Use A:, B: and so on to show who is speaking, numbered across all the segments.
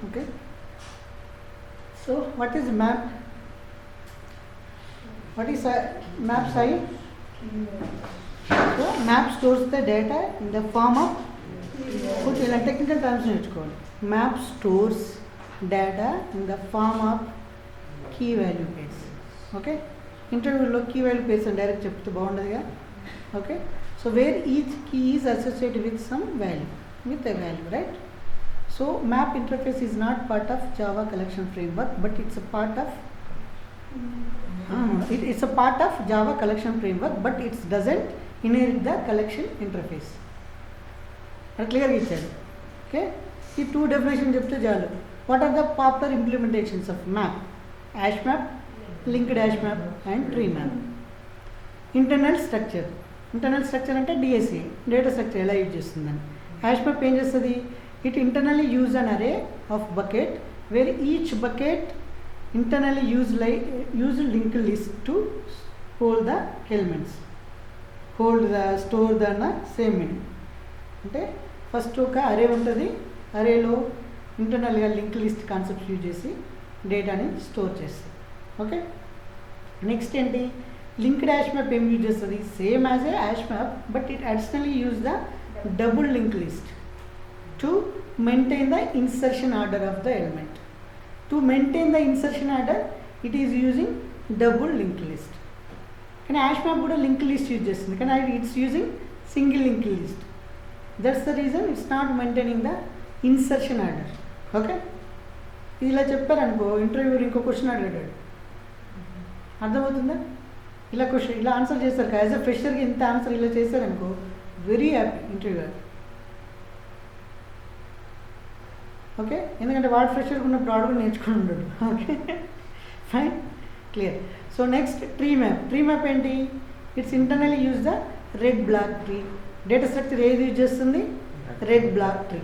A: Okay. So what is map? What is map size? So map stores the data in the form of technical terms నేర్చుకోవాలి. Map stores data in the form of key value pairs. Okay. ఇంటర్వ్యూలో key value pairs అని direct చెప్తే బాగుండదుగా. Okay. So where each key is associated with some value, with a value, right? So map interface is not part of Java collection framework, but it's a part of it's a part of Java collection framework, but it doesn't inherit the collection interface. Clear ఇచ్చారు. Okay, ఈ two definition చెప్తే చాలు. What are the popular implementations of map? Hash map, linked hash map and tree map. Internal structure అంటే DSA, data structure ఎలా use చేస్తుందని. Hash map ఏం చేస్తుంది? It internally use అన్ అరే of bucket wear each bucket internally use link list to hold the elements, store the అన్న same meaning. అంటే first ఒక అరే ఉంటుంది, అరేలో ఇంటర్నల్గా లింక్ లిస్ట్ కాన్సెప్ట్ యూజ్ చేసి డేటాని స్టోర్ చేస్తుంది. ఓకే, నెక్స్ట్ ఏంటి? లింక్డ్ హ్యాష్ మ్యాప్ ఏం యూజ్ చేస్తుంది? Same as a hash map, but it additionally use the double link list to maintain the insertion order of the element. To maintain the insertion order it is using double link list. కానీ hash map కూడా link list use చేస్తుంది, కానీ it's using single link list. That's the reason it's not maintaining the insertion order. Okay, ఇలా చెప్పారనుకో, interviewer ఇంకో question అడిగాడు, అర్థమవుతుందా? ఇలా question ఇలా ఆన్సర్ చేస్తారు. యాజ్ ఎ ఫ్రెషర్కి ఇంత ఆన్సర్ ఇలా చేశారనుకో, వెరీ హ్యాపీ ఇంటర్వ్యూర్. ఓకే, ఎందుకంటే వాడు ఫ్రెషర్గా ఉన్నప్పుడు వాడు కూడా నేర్చుకుని ఉండడు. Okay, fine, clear. So next tree map. Tree map ఏంటి? It's internally use the red black tree. Data structure ఏది యూజ్ చేస్తుంది? Red black tree.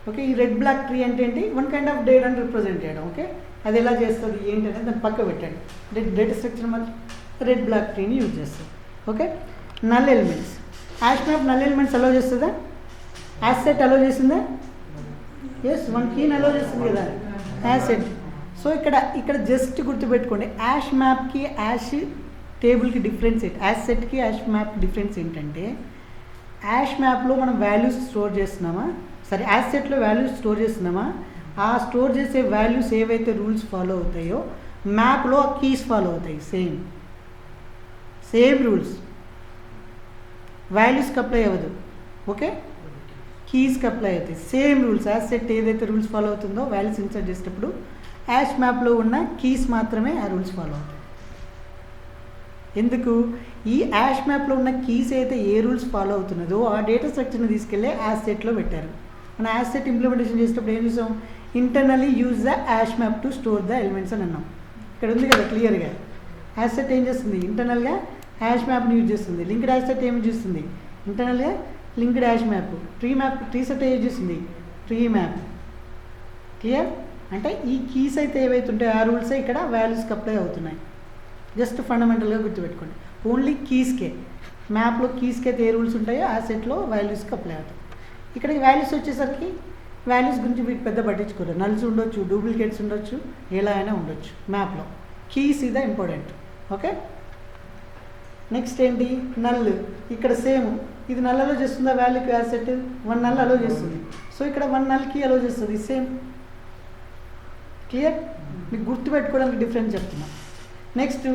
A: ఓకే, ఈ రెడ్ బ్లాక్ ట్రీ అంటే ఏంటి? వన్ కైండ్ ఆఫ్ డేటాను రిప్రజెంట్ చేయడం. ఓకే, అది ఎలా చేస్తుంది ఏంటి అనేది దాన్ని పక్క పెట్టండి. డేటా స్ట్రక్చర్ మాత్రం రెడ్ బ్లాక్ ట్రీని యూజ్ చేస్తుంది. Okay, null elements. Hash map null elements allow చేస్తుందా? యాసెట్ అలో చేసిందా? ఎస్, వన్ కీని అలో చేస్తుంది కదా, యాసెట్. సో ఇక్కడ జస్ట్ గుర్తుపెట్టుకోండి, యాష్ మ్యాప్కి యాష్ టేబుల్కి డిఫరెన్స్ ఏంటి, యాసెట్కి యాష్ మ్యాప్ డిఫరెన్స్ ఏంటంటే, యాష్ మ్యాప్లో మనం వాల్యూస్ స్టోర్ చేస్తున్నామా, సరే యాసెట్లో వాల్యూస్ స్టోర్ చేస్తున్నామా, ఆ స్టోర్ చేసే వాల్యూస్ ఏవైతే రూల్స్ ఫాలో అవుతాయో మ్యాప్లో ఆ కీస్ ఫాలో అవుతాయి. సేమ్ రూల్స్ వాల్యూస్కి అప్లై అవ్వదు. ఓకే, కీస్కి అప్లై అవుతాయి. సేమ్ రూల్స్, యాజ్ సెట్ ఏదైతే రూల్స్ ఫాలో అవుతుందో వాల్యూస్ ఇన్సర్ట్ చేసేటప్పుడు యాష్ మ్యాప్లో ఉన్న కీస్ మాత్రమే ఆ రూల్స్ ఫాలో అవుతాయి. ఎందుకు? ఈ యాష్ మ్యాప్లో ఉన్న కీస్ అయితే ఏ రూల్స్ ఫాలో అవుతున్నదో ఆ డేటా స్ట్రక్చర్ని తీసుకెళ్ళి యాజ్ సెట్లో పెట్టారు. మన యాజ్ సెట్ ఇంప్లిమెంటేషన్ చేసేటప్పుడు ఏం చూసాం? Internally use the hash map to store the elements అని అన్నాం. ఇక్కడ ఉంది కదా క్లియర్గా. యాజ్ సెట్ ఏం చేస్తుంది? ఇంటర్నల్గా హ్యాష్ మ్యాప్ని యూజ్ చేస్తుంది. లింక్డ్ హ్యాష్ సెట్ ఏమి చూస్తుంది? ఇంటర్నల్గా linked hash map. Tree set ఏం చూస్తుంది? Tree map. క్లియర్? అంటే ఈ కీస్ అయితే ఏవైతే ఉంటాయో ఆ రూల్సే ఇక్కడ వాల్యూస్కి అప్లై అవుతున్నాయి. జస్ట్ ఫండమెంటల్గా గుర్తుపెట్టుకోండి, ఓన్లీ కీస్కే. మ్యాప్లో కీస్కి అయితే ఏ రూల్స్ ఉంటాయో ఆ సెట్లో వాల్యూస్కి అప్లై అవుతాయి. ఇక్కడికి వాల్యూస్ వచ్చేసరికి వాల్యూస్ గురించి వీటి పెద్ద పట్టించుకోరు. నల్స్ ఉండొచ్చు, డూప్లికేట్స్ ఉండొచ్చు, ఎలా అయినా ఉండొచ్చు. మ్యాప్లో కీస్ ఇదే ఇంపార్టెంట్. ఓకే, నెక్స్ట్ ఏంటి? నల్. ఇక్కడ సేమ్, ఇది నల్ అలో చేస్తుందా వాల్యూకి? యాసెట్ వన్ నల్ అలో చేస్తుంది. సో ఇక్కడ వన్ నల్కి అలో చేస్తుంది, సేమ్. క్లియర్? మీకు గుర్తుపెట్టుకోవడానికి డిఫరెన్స్ చెప్తున్నా. నెక్స్ట్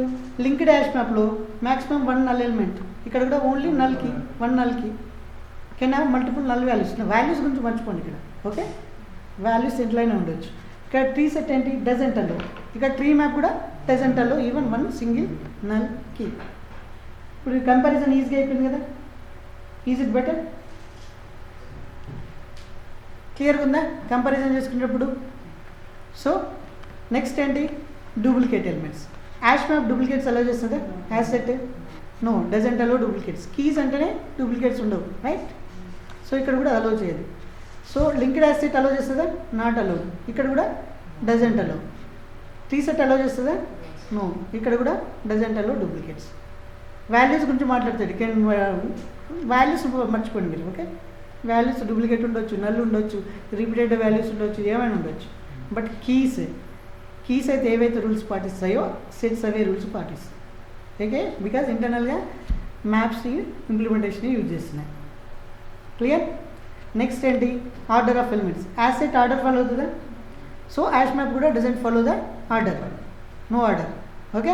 A: లింక్డ్ హ్యాష్ మ్యాప్లో మ్యాక్సిమం వన్ నల్ ఎలిమెంట్. ఇక్కడ కూడా ఓన్లీ నల్కి, వన్ నల్కి. Can have multiple null values. Values గురించి మర్చిపోండి ఇక్కడ. ఓకే, వాల్యూస్ ఎట్లయినా ఉండొచ్చు. ఇక్కడ ట్రీ సెట్ ఏంటి? Doesn't allow. ఇక్కడ ట్రీ మ్యాప్ కూడా doesn't allow even one single null key. ఇప్పుడు కంపారిజన్ ఈజీగా అయిపోయింది కదా. Is it better? క్లియర్గా ఉందా కంపారిజన్ చేసుకునేటప్పుడు? సో నెక్స్ట్ ఏంటి? Duplicate elements. Hash map duplicates allow చేస్తుందా? Hash set no, doesn't allow duplicates. Keys అంటేనే డూప్లికేట్స్ ఉండవు, రైట్? సో ఇక్కడ కూడా అలో చేయదు. So linked hash set allow చేస్తుందా? Not allow. ఇక్కడ కూడా doesn't allow. Tree set allow చేస్తుందా? నో, ఇక్కడ కూడా డజంట్ అలో డూప్లికేట్స్. వాల్యూస్ గురించి మాట్లాడతాడు. వాల్యూస్ మర్చిపోండి మీరు. ఓకే, వాల్యూస్ డూప్లికేట్ ఉండొచ్చు, నల్ ఉండొచ్చు, రిపీటెడ్ వాల్యూస్ ఉండొచ్చు, ఏమైనా ఉండొచ్చు. బట్ కీస్ అయితే ఏవైతే రూల్స్ పాటిస్తాయో సెట్స్ అవే రూల్స్ పాటిస్తాయి. ఓకే, బికాజ్ ఇంటర్నల్గా మ్యాప్స్ ఇంప్లిమెంటేషన్ యూజ్ చేస్తున్నాయి. క్లియర్. నెక్స్ట్ ఏంటి, order of elements. Hash set order follow అవుతుందా? సో యాష్ మ్యాప్ కూడా doesn't follow the order, no order. Okay,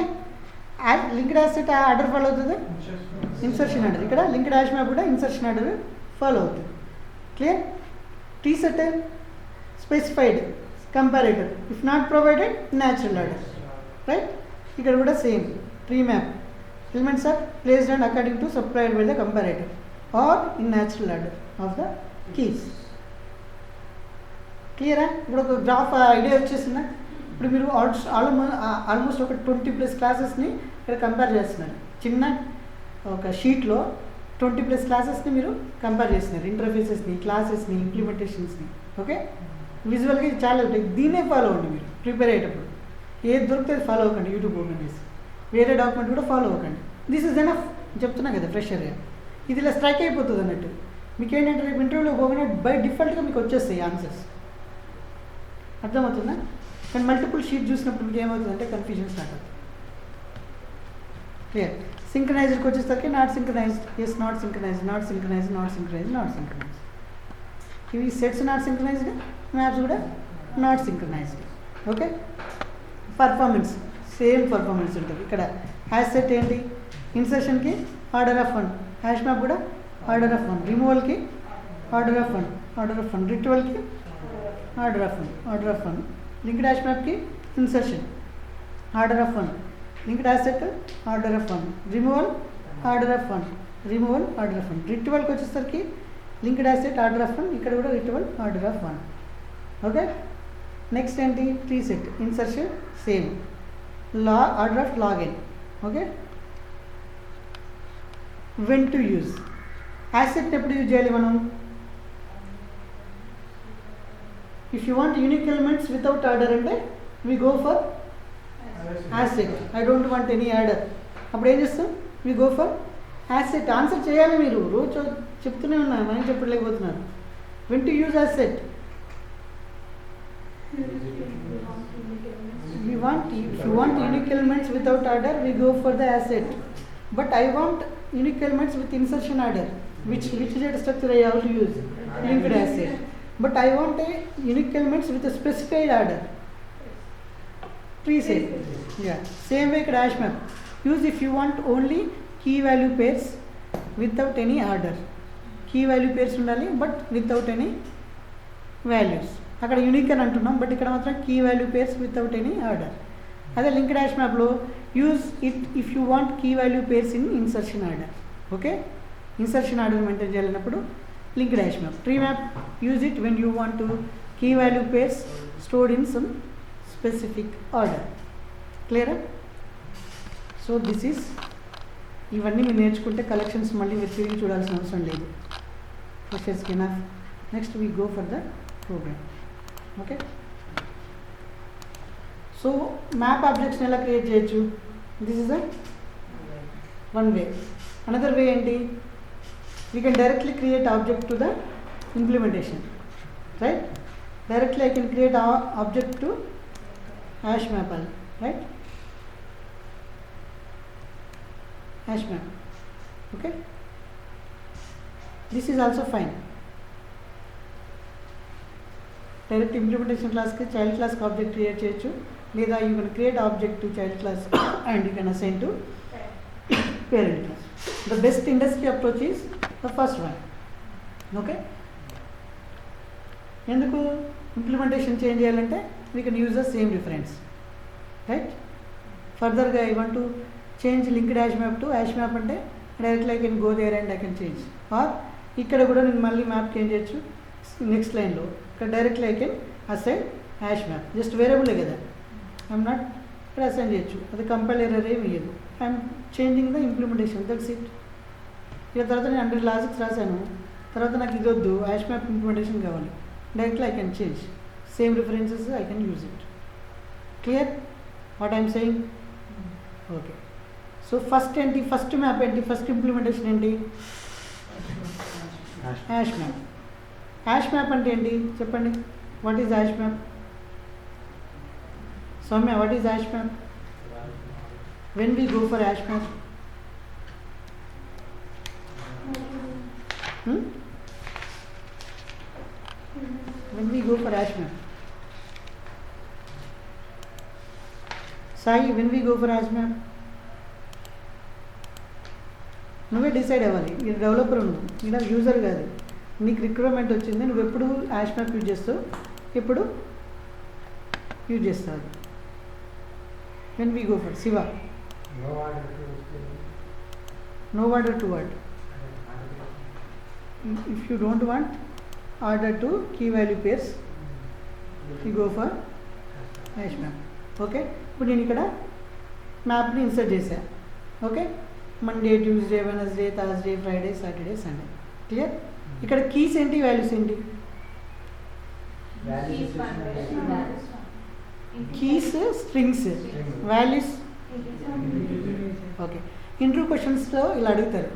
A: linked hash set order follow అవుతుంది, insertion order. ఇక్కడ linked hash map కూడా insertion order follow అవుతుంది. Clear. Tree set specified comparator, if not provided natural order. Right, ఇక్కడ కూడా same tree map elements are placed and according to supplied by the comparator or in natural order of the keys. క్లియరా? ఇప్పుడు ఒక graph idea వచ్చేసిందా? ఇప్పుడు మీరు almost ఒక 20+ క్లాసెస్ని ఇక్కడ కంపేర్ చేస్తున్నారు. చిన్న ఒక షీట్లో 20+ క్లాసెస్ని మీరు కంపేర్ చేస్తున్నారు, ఇంటర్ఫేసెస్ని, క్లాసెస్ని, ఇంప్లిమెంటేషన్స్ని. ఓకే, విజువల్గా చాలా ఉంటాయి. దీన్నే ఫాలో అవ్వండి మీరు ప్రిపేర్ అయ్యేటప్పుడు. ఏది దొరికితే అది ఫాలో అవ్వకండి, యూట్యూబ్ ఓపెన్ చేసి. వేరే డాక్యుమెంట్ కూడా ఫాలో అవ్వకండి. దిస్ ఇస్ ఎనఫ్ చెప్తున్నా కదా ఫ్రెషర్గా. ఇది ఇలా స్ట్రైక్ అయిపోతుంది అన్నట్టు. మీకు ఏంటంటే రేపు ఇంటర్వ్యూలో పోగానే బై డిఫాల్ట్గా మీకు వచ్చేస్తాయి ఆన్సర్స్. అర్థమవుతుందా? కానీ మల్టిపుల్ షీట్ చూసినప్పుడు మీకు ఏమవుతుందంటే కన్ఫ్యూజన్ స్టార్ట్ అవుతుంది. క్లియర్. సింక్రనైజ్డ్కి వచ్చేసరికి not synchronised, yes not synchronised, not synchronised, not synchronised, not synchronised. ఇవి సెట్స్ నాట్ సింక్రనైజ్డ్, మ్యాప్స్ కూడా not synchronised. Okay, performance same performance ఉంటుంది. ఇక్కడ హ్యాష్ సెట్ ఏంటి, ఇన్సర్షన్కి ఆర్డర్ ఆఫ్ 1, హ్యాష్ మ్యాప్ కూడా ఆర్డర్ ఆఫ్ 1, రిమూవల్కి ఆర్డర్ ఆఫ్ 1, ఆర్డర్ ఆఫ్ 1, రిట్రవల్కి order of 1, order of 1, linked hash మ్యాప్కి insertion order of 1, linked hash set order of 1, removal order of 1, removal order of 1, రిట్రవల్కి వచ్చేసరికి linked hash set order of 1, ఇక్కడ కూడా retrieval order of 1. Okay, next ఏంటి, tree set insertion same, order of log n. Okay, when to use hash set ఎప్పుడు use చేయాలి మనం? If you want unique elements without order అంటే we go for hash set. I don't want any order. అప్పుడు ఏం చేస్తాం? We go for asset. Answer చేయాలి మీరు, రోజు చెప్తూనే ఉన్నాను, మనం చెప్పలేకపోతున్నాను. When to use hash set, if you want unique elements without order, we go for the asset. But I want unique elements with insertion order. Which data structure I have to use? Linked asset. But I want a unique elements with a specified order. Tree set. Yeah. Same way hash map. Use if you want only key value pairs without any order. Key value pairs undali but without any values. అక్కడ unique అని అంటున్నాం, but ఇక్కడ మాత్రం key value pairs without any order. అదే linked hash మ్యాప్లో use it if you want key value pairs in insertion order. Okay, insertion order maintain చేయాలన్నప్పుడు linked hash map. Tree map use it when you want to key value pairs stored in some specific order. క్లియరా? So this is, ఇవన్నీ మీరు నేర్చుకుంటే collections మళ్ళీ మీరు తిరిగి చూడాల్సిన అవసరం లేదు. ఫ్రెషర్స్కి enough. Next we go for the program. Okay, so map ఆబ్జెక్ట్స్ని ఎలా క్రియేట్ చేయొచ్చు? This is one way. Another way ఏంటి? We can directly create object to the implementation. Right, directly I can create object to hash map అని. Right, hash map. Okay, this is also fine. Direct implementation క్లాస్కి child క్లాస్కి object create చేయొచ్చు, లేదా you can create object to child class and you can assign to parent class. The best industry approach is the first one. Okay, ఎందుకు implementation change చేయాలంటే we can use the same reference. Right, ఫర్దర్గా I want to change linked hash map to hash map అంటే directly I can go there and I can change. Or ఇక్కడ కూడా నేను మళ్ళీ map change చేయొచ్చు. Next లైన్లో ఇక్కడ directly I can assign hash map. Just వేరియబులే కదా, ఐఎమ్ నాట్ ఇక్కడ అసైన్ చేయొచ్చు. అది కంపైల్ ఎర్రర్ ఏమి ఇయ్యదు. I'm changing the implementation, that's it. ఇక తర్వాత నేను 100 లాజిక్స్ రాశాను, తర్వాత నాకు ఇది వద్దు, హ్యాష్ మ్యాప్ ఇంప్లిమెంటేషన్ కావాలి, directly I can change. Same references I can use it. Clear what I'm saying? Okay, so first ఏంటి, ఫస్ట్ మ్యాప్ ఏంటి, ఫస్ట్ ఇంప్లిమెంటేషన్ ఏంటి? Hash map. హ్యాష్ మ్యాప్ అంటే ఏంటి చెప్పండి? What is hash map? Soumya, what is hash map? When we go for hash map? When we go for hash map, Sai, when we go for hash map, నువ్వే decide అవ్వాలి. మీరు developer ఉన్నావు, ఇలా user కాదు. నీకు రిక్వైర్మెంట్ వచ్చింది, నువ్వు ఎప్పుడు హ్యాష్ మ్యాప్ యూజ్ చేస్తావు, ఎప్పుడు యూజ్ చేస్తావు. వెన్ వీ గో ఫర్ శివ, no order to what? If you don't want order to key value pairs, you go for hash map. Okay, ఇప్పుడు నేను ఇక్కడ మ్యాప్ని ఇన్సర్ట్ చేశాను. Okay, Monday, Tuesday, Wednesday, Thursday, Friday, Saturday, Sunday. Clear? ఇక్కడ keys ఏంటి, values ఏంటి? Keys strings, values. Okay, interview క్వశ్చన్స్లో ఇలా అడుగుతారు,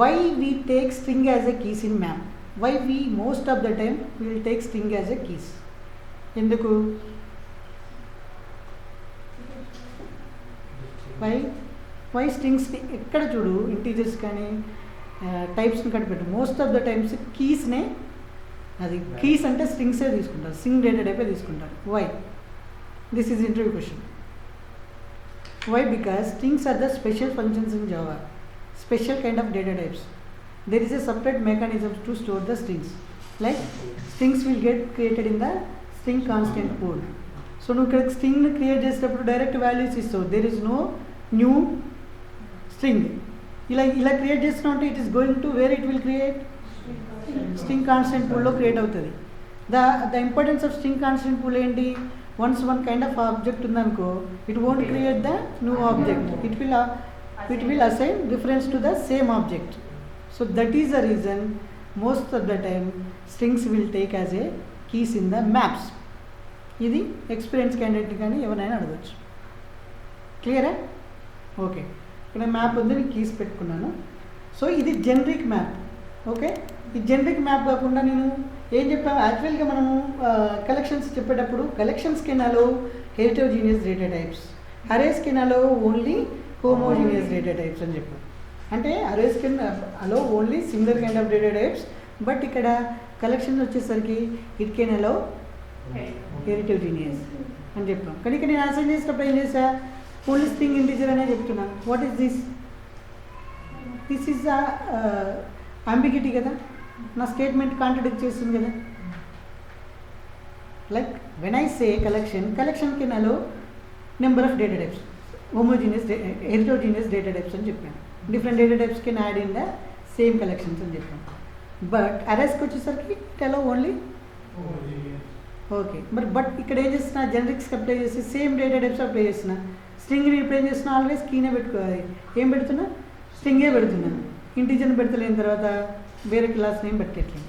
A: why we take string as a keys in map? Why we most of the time will take string as a keys? ఎందుకు? Why స్ట్రింగ్స్ని ఎక్కడ చూడు, ఇంటీజర్స్ కానీ టైప్స్ని కనిపెట్టు, మోస్ట్ ఆఫ్ ద టైమ్స్ కీస్నే, అది కీస్ అంటే స్ట్రింగ్సే తీసుకుంటారు, స్ట్రింగ్ డేటా టైపే తీసుకుంటారు. Why? This is interview question. Why? Because strings are the special functions in Java, special kind of data types. There is a separate mechanism to store the strings. Like strings will get created in the string constant pool. So nu ikkada string ni create chesitappudu direct values istavu. There is no new string. Ila create chestunante it is going to where it will create string constant pool lo create avutadi. The importance of string constant pool enti? Once one kind of object undanko, it won't create the new object. It will assign reference to the same object. So that is the reason most of the time strings will take as a keys in the maps. ఇది experience candidate కానీ ఎవరైనా అడగచ్చు. క్లియరా? Okay, ఇక్కడ map ఉంది, నేను keys పెట్టుకున్నాను. So ఇది జనరిక్ మ్యాప్. ఓకే, ఈ జనరిక్ మ్యాప్ కాకుండా నేను ఏం చెప్పాను, యాక్చువల్గా మనము కలెక్షన్స్ చెప్పేటప్పుడు collections can allow heterogeneous data types, arrays can allow only homogeneous data types అని చెప్పాం. అంటే arrays can allow only single kind of data types, but ఇక్కడ కలెక్షన్స్ వచ్చేసరికి ఇట్ కెన్ అలో హెరిటోజీనియస్ అని చెప్పాం. కానీ ఇక్కడ నేను అసైన్ చేసినప్పుడు ఏం చేసా, ఓన్లీ స్ట్రింగ్ ఇంటిజర్ అనే చెప్తున్నాను. What is this? This is ambiguity కదా, నా స్టేట్మెంట్ కాంట్రడిక్ట్ చేస్తుంది కదా. Like when I say collection can allow number of data types, heterogeneous data types అని చెప్పాను. Different data types can add in the same collections అని చెప్పాను. But అరేస్కి వచ్చేసరికి Tello only. Okay, but ఇక్కడ ఏం చేస్తున్నా, జనరిక్స్కి అప్లై చేసి సేమ్ డేటా టైప్స్ అప్లై చేస్తున్నా. స్ట్రింగ్ని ఇప్పుడు ఏం చేస్తున్నా, ఆల్వేస్ కీనే పెట్టుకోవాలి. ఏం పెడుతున్నా? స్ట్రింగే పెడుతున్నాను. ఇంటిజర్ని పెడతలేని తర్వాత వేరే క్లాస్ నేమ్ పెట్టట్లేదు.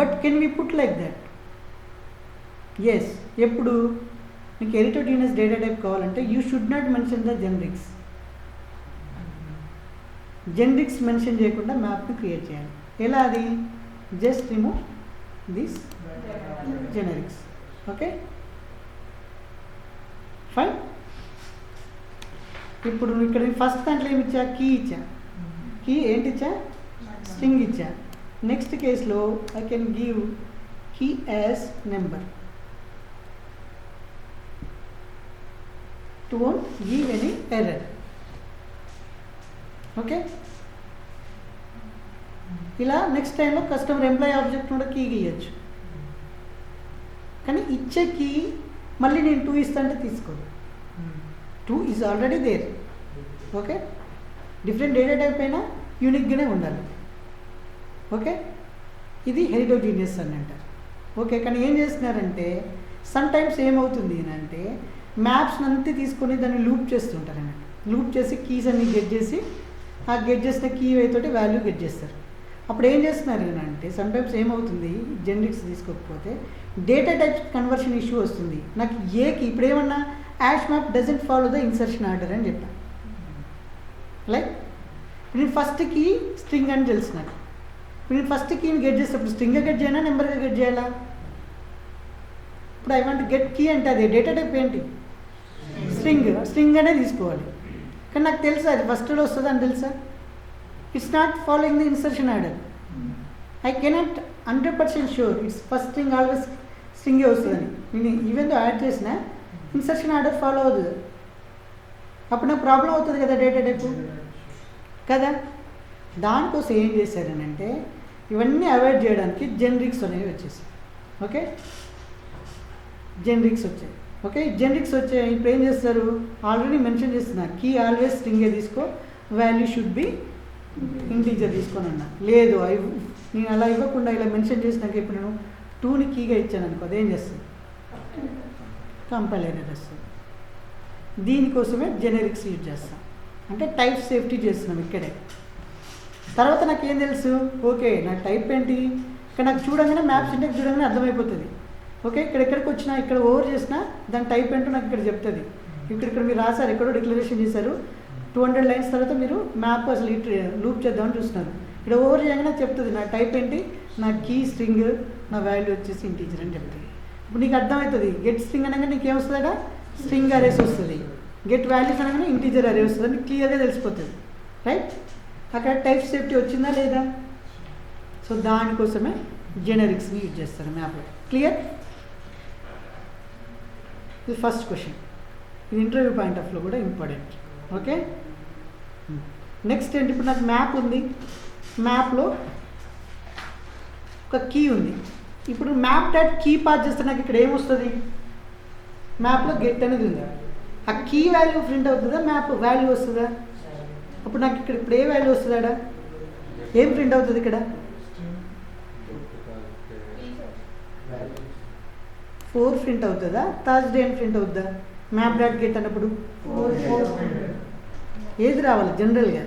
A: But can we put like that? Yes. ఎప్పుడు మీకు హెరిటోజీనియస్ డేటా టైప్ కావాలంటే you should not mention the generics. Generics mention చేయకుండా మ్యాప్ని క్రియేట్ చేయాలి. ఎలా అది? Just remove this generics. Okay, fine. ఇప్పుడు ఇక్కడ ఫస్ట్ దాంట్లో ఏమి ఇచ్చా? కీ ఇచ్చా. కీ ఏంటి ఇచ్చా? స్ట్రింగ్ ఇచ్చా. నెక్స్ట్ కేసులో I can give key as number. To won't give any error. Okay, ఇలా నెక్స్ట్ టైంలో కస్టమర్ ఎంప్లాయీ ఆబ్జెక్ట్ కూడా కీ గీయచ్చు. కానీ ఇచ్చే కీ మళ్ళీ నేను 2 ఇస్తా అంటే తీసుకోదు. 2 is already there. Okay, different data type అయినా యూనిక్గానే ఉండాలి. ఓకే, ఇది హెరిటోజీనియస్ అని అంటారు. ఓకే, కానీ ఏం చేస్తున్నారంటే సమ్ టైమ్స్ ఏమవుతుంది అంటే మ్యాప్స్ని అంతా తీసుకొని దాన్ని లూప్ చేస్తుంటారు అన్నట్టు. లూప్ చేసి కీస్ అన్ని గెట్ చేసి ఆ గెట్ చేసిన కీ తోటి వాల్యూ గెట్ చేస్తారు. అప్పుడు ఏం చేస్తున్నారు అంటే సమ్టైమ్స్ ఏమవుతుంది, జెనరిక్స్ తీసుకోకపోతే డేటా టైప్స్ కన్వర్షన్ ఇష్యూ వస్తుంది. నాకు ఏకి ఇప్పుడు ఏమన్నా hash map doesn't follow the insertion order అని చెప్పాను. లైక్ నేను ఫస్ట్కి స్ట్రింగ్ అని తెలిసినాను, నేను ఫస్ట్ కీని గెట్ చేసేటప్పుడు స్ట్రింగ్గా గెట్ చేయాలా నెంబర్గా గెట్ చేయాలా? ఇప్పుడు ఐ వాంట్ గెట్ కీ అంటే అది డేటా టైప్ ఏంటి? స్ట్రింగ్ అనే తీసుకోవాలి. కానీ నాకు తెలుసా అది ఫస్ట్లో వస్తుంది అని తెలుసా? It's not following the insertion order. I cannot 100% sure it's first string always స్ట్రింగే వస్తుందని. నేను ఈవెన్ యాడ్ చేసిన ఇన్సర్షన్ ఆర్డర్ ఫాలో అవుతుంది, అప్పుడు నాకు ప్రాబ్లం అవుతుంది కదా డేటా టైపు కదా. దానికోసం ఏం చేశారనంటే ఇవన్నీ అవాయిడ్ చేయడానికి జెనరిక్స్ అనేవి వచ్చేసాయి. ఓకే, జెనరిక్స్ వచ్చాయి. ఓకే, జెనరిక్స్ వచ్చాయి. ఇప్పుడు ఏం చేస్తారు, ఆల్రెడీ మెన్షన్ చేస్తున్నా కీ ఆల్వేస్ స్ట్రింగే తీసుకో, వాల్యూ షుడ్ బి ఇంటీజర్ తీసుకొని అన్నా. లేదు నేను అలా ఇవ్వకుండా ఇలా మెన్షన్ చేసినాక ఇప్పుడు నేను 2ని కీగా ఇచ్చాను అనుకో, అదేం చేస్తుంది, కంపైల్ అనేది వస్తుంది. దీనికోసమే జెనరిక్స్ యూజ్ చేస్తాం, అంటే టైప్ సేఫ్టీ చేస్తున్నాం ఇక్కడే. తర్వాత నాకు ఏం తెలుసు, ఓకే నా టైప్ ఏంటి, ఇక్కడ నాకు చూడగానే మ్యాప్ సింటాక్స్ చూడగానే అర్థమైపోతుంది. ఓకే, ఇక్కడికి వచ్చినా ఇక్కడ ఓవర్ చేసినా దాని టైప్ ఏంటో నాకు ఇక్కడ చెప్తుంది. ఇక్కడ మీరు రాశారు, ఎక్కడో డిక్లరేషన్ చేశారు, 200 లైన్స్ తర్వాత మీరు మ్యాప్ అసలు లూప్ చేద్దామని చూస్తున్నారు. ఇక్కడ ఓవర్ చేయగానే చెప్తుంది నా టైప్ ఏంటి, నా కీ స్ట్రింగ్, నా వాల్యూ వచ్చేసి ఇంటీజర్ అని చెప్తుంది. ఇప్పుడు నీకు అర్థమవుతుంది, గెట్ స్ట్రింగ్ అనగా నీకు ఏమొస్తుందా, స్ట్రింగ్ అరేస్ వస్తుంది, గెట్ వాల్యూస్ అనగానే ఇంటీజర్ అరే వస్తుంది అని క్లియర్గా తెలిసిపోతుంది. రైట్, అక్కడ టైప్ సేఫ్టీ వచ్చిందా లేదా? సో దానికోసమే జెనరిక్స్ని యూజ్ చేస్తారు మ్యాప్లో. క్లియర్? ఇది ఫస్ట్ క్వశ్చన్, ఇది ఇంటర్వ్యూ పాయింట్ ఆఫ్ వ్యూ కూడా ఇంపార్టెంట్. ఓకే, నెక్స్ట్ ఏంటి, ఇప్పుడు నాకు మ్యాప్ ఉంది, మ్యాప్లో ఒక కీ ఉంది. ఇప్పుడు మ్యాప్ డాట్ కీ పాస్ చేస్తే నాకు ఇక్కడ ఏమొస్తుంది, మ్యాప్లో గెట్ అనేది ఉంది, ఆ కీ వాల్యూ ప్రింట్ అవుతుందా, మ్యాప్ వాల్యూ వస్తుందా? అప్పుడు నాకు ఇక్కడ ఇప్పుడు ఏ వాల్యూ వస్తుందా, ఏం ప్రింట్ అవుతుంది ఇక్కడ, 4 ప్రింట్ అవుతుందా, థర్స్డే అని ప్రింట్ అవుతుందా? మ్యాప్ డాట్ గెట్ అన్నప్పుడు ఏది రావాలి, జనరల్గా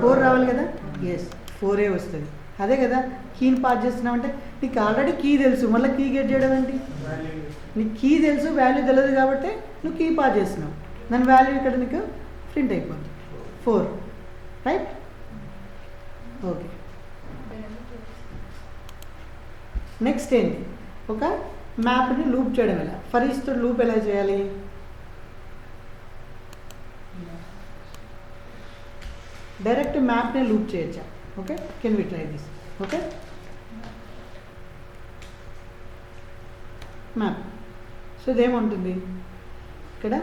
A: 4 రావాలి కదా. ఎస్, 4 వస్తుంది. అదే కదా కీని పాస్ చేస్తున్నామంటే నీకు ఆల్రెడీ కీ తెలుసు, మళ్ళీ కీ గెట్ చేయడం ఏంటి, నీకు కీ తెలుసు వాల్యూ తెలియదు కాబట్టి నువ్వు కీ పాస్ చేస్తున్నావు, దాని వాల్యూ ఇక్కడ నీకు ప్రింట్ అయిపోతుంది 4. Right, okay. నెక్స్ట్ ఏంటి, ఒక మ్యాప్ని లూప్ చేయడం ఎలా, ఫర్ ఈచ్తో లూప్ ఎలా చేయాలి, డైరెక్ట్ మ్యాప్నే లూప్ చేయొచ్చా? Okay, can we try this. Okay, map. So ఇదేముంటుంది ఇక్కడ,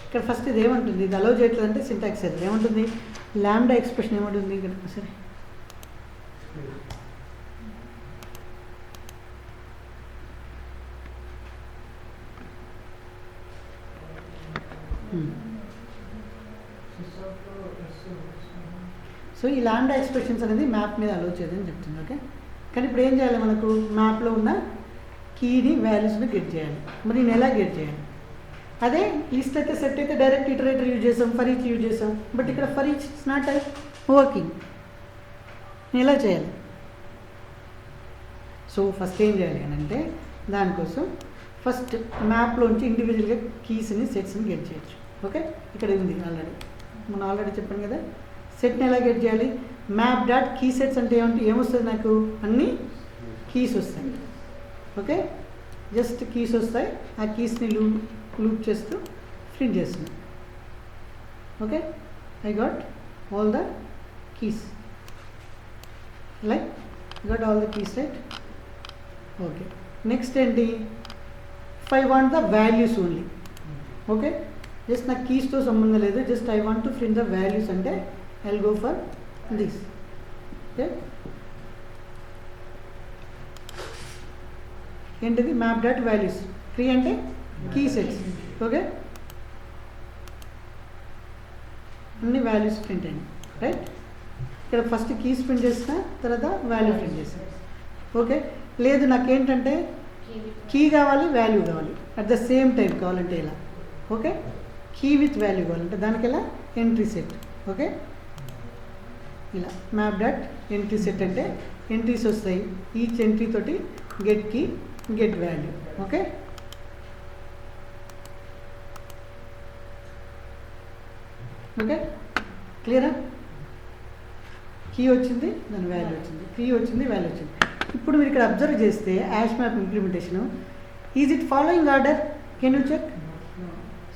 A: ఇక్కడ ఫస్ట్ ఇది ఏముంటుంది, ఇది అలౌ చేయట్లేదు అంటే సింటాక్స్ అది ఏముంటుంది, లాంబ్డా ఎక్స్ప్రెషన్ ఏముంటుంది ఇక్కడ. సరే, సో ఈ లాంబ్డా ఎక్స్ప్రెషన్స్ అనేది మ్యాప్ మీద అలౌ చేయదని చెప్తుంది. ఓకే, కానీ ఇప్పుడు ఏం చేయాలి, మనకు మ్యాప్లో ఉన్న కీని వాల్యూస్ని గెట్ చేయాలి. మరి నేను ఎలా గెట్ చేయాలి, అదే లిస్ట్ అయితే సెట్ అయితే డైరెక్ట్ ఇటరేటర్ యూజ్ చేసాం, ఫర్ ఈచ్ యూజ్ చేసాం, బట్ ఇక్కడ for each it's not working. నేను ఎలా చేయాలి, సో ఫస్ట్ ఏం చేయాలి అని అంటే దానికోసం ఫస్ట్ మ్యాప్లోంచి ఇండివిజువల్గా కీస్ని సెట్స్ని గెట్ చేయొచ్చు. ఓకే, ఇక్కడ ఉంది ఆల్రెడీ, మనం ఆల్రెడీ చెప్పాను కదా, సెట్ని ఎలా గెట్ చేయాలి, మ్యాప్ డాట్ కీ సెట్స్ అంటే ఏమొస్తుంది, నాకు అన్ని కీస్ వస్తాయి. ఓకే, జస్ట్ కీస్ వస్తాయి, ఆ కీస్ని లూప్ చేస్తూ ప్రింట్ చేస్తున్నాం. Okay, I got all the keys, like got all the keys right. Okay, next ఏంటి, I want the values only. Okay, just నాకు కీస్తో సంబంధం లేదు, just I want to print the values అంటే I will go for this. Okay, ఏంటిది, map dot values, ఫ్రీ అంటే key sets. Okay, అన్ని వాల్యూస్ ప్రింట్ అయ్యాయి. రైట్, ఇక్కడ ఫస్ట్ కీస్ ప్రింట్ చేసిన తర్వాత వాల్యూ ప్రింట్ చేస్తాను. ఓకే, లేదు నాకేంటంటే కీ కావాలి, వాల్యూ కావాలి, అట్ ద సేమ్ టైం కావాలంటే ఇలా. ఓకే, కీ విత్ వాల్యూ కావాలంటే దానికి ఇలా ఎంట్రీ సెట్. ఓకే, ఇలా మ్యాప్ డాట్ ఎంట్రీ సెట్ అంటే ఎంట్రీస్ వస్తాయి, ఈచ్ ఎంట్రీ తోటి get key get value. Okay, okay క్లియరా? కీ వచ్చింది, దాని వాల్యూ వచ్చింది, కీ వచ్చింది, వాల్యూ వచ్చింది. ఇప్పుడు మీరు ఇక్కడ అబ్జర్వ్ చేస్తే hash map implementation is it following order? Can you check?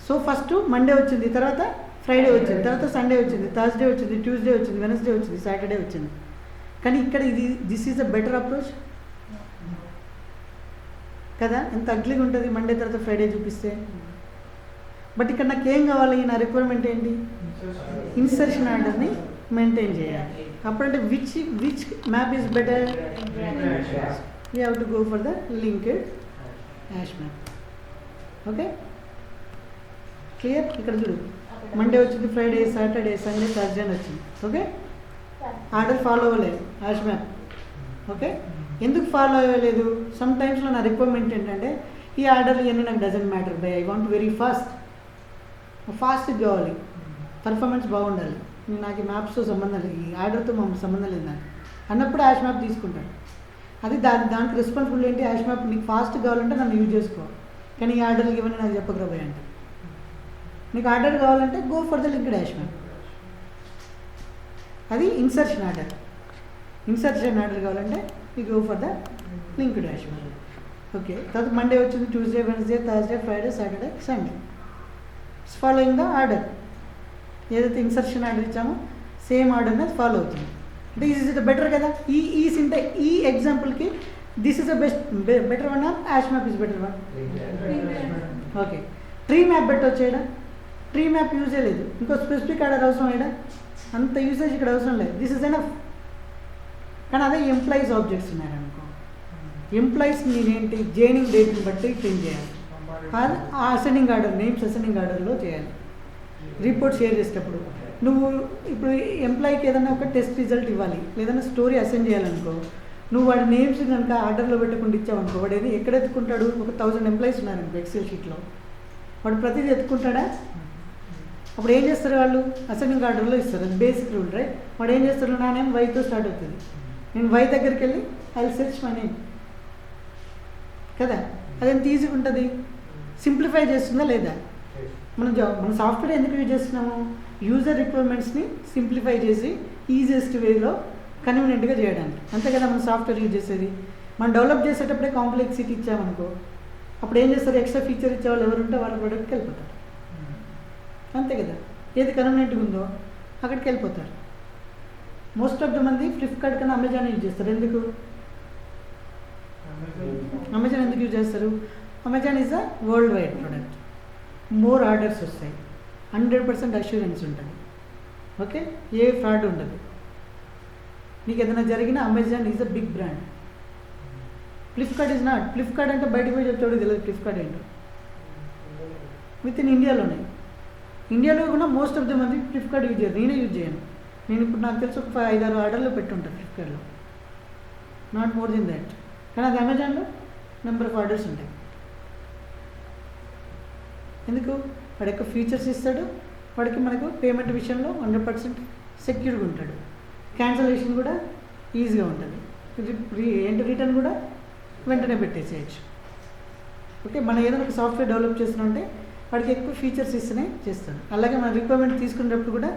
A: So first Monday వచ్చింది, తర్వాత ఫ్రైడే వచ్చింది, తర్వాత సండే వచ్చింది, థర్స్డే వచ్చింది, ట్యూస్డే వచ్చింది, వెనస్డే వచ్చింది, సాటర్డే వచ్చింది. కానీ ఇక్కడ ఇది this is a better approach కదా? ఎంత అగ్లీగా ఉంటుంది మండే తర్వాత ఫ్రైడే చూపిస్తే. బట్ ఇక్కడ నాకు ఏం కావాలి, నా రిక్వైర్మెంట్ ఏంటి? ఇన్సర్షన్ ఆర్డర్ని మెయింటైన్ చేయాలి. అప్పుడంటే which map is better? You have to go for the linked hash map. Okay clear? ఇక్కడ చూడు, మండే వచ్చింది, ఫ్రైడే, సాటర్డే, సండే, థర్స్డే అని వచ్చింది. ఓకే, ఆర్డర్ ఫాలో అవ్వలేదు యాష్ మ్యాప్. ఓకే, ఎందుకు ఫాలో అవ్వలేదు? సమ్ టైమ్స్లో నా రిక్వైర్మెంట్ ఏంటంటే ఈ ఆర్డర్లు ఇవన్నీ నాకు doesn't matter by, I want very fast కావాలి, పర్ఫార్మెన్స్ బాగుండాలి, నాకు ఈ మ్యాప్స్తో సంబంధం లేదు, ఈ ఆర్డర్తో మాకు సంబంధం లేదు నాకు అన్నప్పుడు యాష్ మ్యాప్ తీసుకుంటాను. అది దానికి రెస్పాన్సిబుల్ ఏంటి? యాష్ మ్యాప్ నీకు ఫాస్ట్ కావాలంటే నన్ను యూజ్ చేసుకో, కానీ ఈ ఆర్డర్లు ఇవన్నీ నాకు చెప్పకరా పోయి అంటే. నీకు ఆర్డర్ కావాలంటే go for the linked hash map. అది ఇన్సర్షన్ ఆర్డర్. ఇన్సర్షన్ ఆర్డర్ కావాలంటే you go for the linked hash map. Okay, తర్వాత మండే వచ్చింది, Tuesday, Wednesday, Thursday, Friday, Saturday, Sunday. It's following the order. ఏదైతే ఇన్సర్షన్ ఆర్డర్ ఇచ్చామో same ఆర్డర్ని అది follow అవుతుంది. అంటే ఈజ్ ఇస్ బెటర్ కదా? ఈ ఎగ్జాంపుల్కి this is the better one or hash map is better one? Okay, tree map better వచ్చేయడా? ట్రీ మ్యాప్ యూజ్ చేయలేదు, ఇంకో స్పెసిఫిక్ ఆర్డర్ అవసరం అయ్యడా? అంత యూసేజ్ ఇక్కడ అవసరం లేదు, దిస్ ఇస్ ఎనఫ్. కానీ అదే ఎంప్లాయీస్ ఆబ్జెక్ట్స్ ఉన్నారనుకో, ఎంప్లాయీస్ నేనేంటి జాయినింగ్ డేట్ని బట్టి చేంజ్ చేయాలి, అది ఆ అసెండింగ్ ఆర్డర్, నేమ్స్ అసెండింగ్ ఆర్డర్లో చేయాలి. రిపోర్ట్ షేర్ చేసేటప్పుడు నువ్వు ఇప్పుడు ఎంప్లాయీకి ఏదైనా ఒక టెస్ట్ రిజల్ట్ ఇవ్వాలి, లేదన్నా స్టోరీ అసెండ్ చేయాలనుకో, నువ్వు వాడి నేమ్స్ కనుక ఆర్డర్లో పెట్టకుండా ఇచ్చావనుకో, వాడు ఏది ఎక్కడ ఎత్తుకుంటాడు? ఒక 1000 ఎంప్లాయీస్ ఉన్నారనుకో ఎక్సెల్ షీట్లో, వాడు ప్రతిదీ ఎత్తుకుంటాడా? అప్పుడు ఏం చేస్తారు వాళ్ళు? అసెండింగ్ ఆర్డర్లో ఇస్తారు, అది బేసిక్ రూల్ రైట్. వాడు ఏం చేస్తారు? నా నేమ్ వైతో స్టార్ట్ అవుతుంది, నేను వై దగ్గరికి వెళ్ళి ఐ సెర్చ్ మై నేమ్ కదా. అదెంత ఈజీగా ఉంటుంది? సింప్లిఫై చేస్తుందా లేదా? మన సాఫ్ట్వేర్ ఎందుకు యూజ్ చేస్తున్నాము? యూజర్ రిక్వైర్మెంట్స్ని సింప్లిఫై చేసి ఈజియెస్ట్ వేలో కన్వీనియంట్గా చేయడానికి, అంతే కదా మనం సాఫ్ట్వేర్ యూజ్ చేసేది. మనం డెవలప్ చేసేటప్పుడే కాంప్లెక్సిటీ ఇచ్చామనుకో, అప్పుడు ఏం చేస్తారు? ఎక్స్ట్రా ఫీచర్ ఇచ్చే వాళ్ళు ఎవరుంటే వాళ్ళ ప్రోడక్ట్కి వెళ్ళిపోతారు, అంతే కదా. ఏది కన్వీనియంట్గా ఉందో అక్కడికి వెళ్ళిపోతారు. మోస్ట్ ఆఫ్ ద మంది ఫ్లిప్కార్ట్ కన్నా అమెజాన్ యూజ్ చేస్తారు. ఎందుకు అమెజాన్ ఎందుకు యూజ్ చేస్తారు? Amazon is a world wide product, more orders వస్తాయి, 100% అష్యూరెన్స్ ఉంటుంది. ఓకే, ఏ ఫ్రాడ్ ఉండదు. నీకు ఏదైనా జరిగినా Amazon is a big brand. Flipkart is not. Flipkart అంటే బయటకు పోయి చెప్తాడు తెలియదు ఫ్లిప్కార్ట్ ఏంటో. విత్ ఇన్ ఇండియాలో కూడా మోస్ట్ ఆఫ్ ద మంది ఫ్లిప్కార్ట్ యూజ్ చేయరు, నేనే యూజ్ చేయను. నేను ఇప్పుడు నాకు తెలిసి ఒక 5-6 ఆర్డర్లు పెట్టుంటాను ఫ్లిప్కార్ట్లో, నాట్ మోర్ దెన్ దాట్. కానీ అది అమెజాన్లో నెంబర్ ఆఫ్ ఆర్డర్స్ ఉంటాయి. ఎందుకు? వాడు ఎక్కువ ఫీచర్స్ ఇస్తాడు, వాడికి మనకు పేమెంట్ విషయంలో 100% సెక్యూర్గా ఉంటాడు, క్యాన్సలేషన్ కూడా ఈజీగా ఉంటుంది, రిటర్న్ కూడా వెంటనే పెట్టేసేయచ్చు. ఓకే, మనం ఏదైనా ఒక సాఫ్ట్వేర్ డెవలప్ చేస్తున్నామంటే వాడికి ఎక్కువ ఫీచర్స్ ఇస్తేనే చేస్తాడు. అలాగే మన రిక్వైర్మెంట్ తీసుకునేటప్పుడు కూడా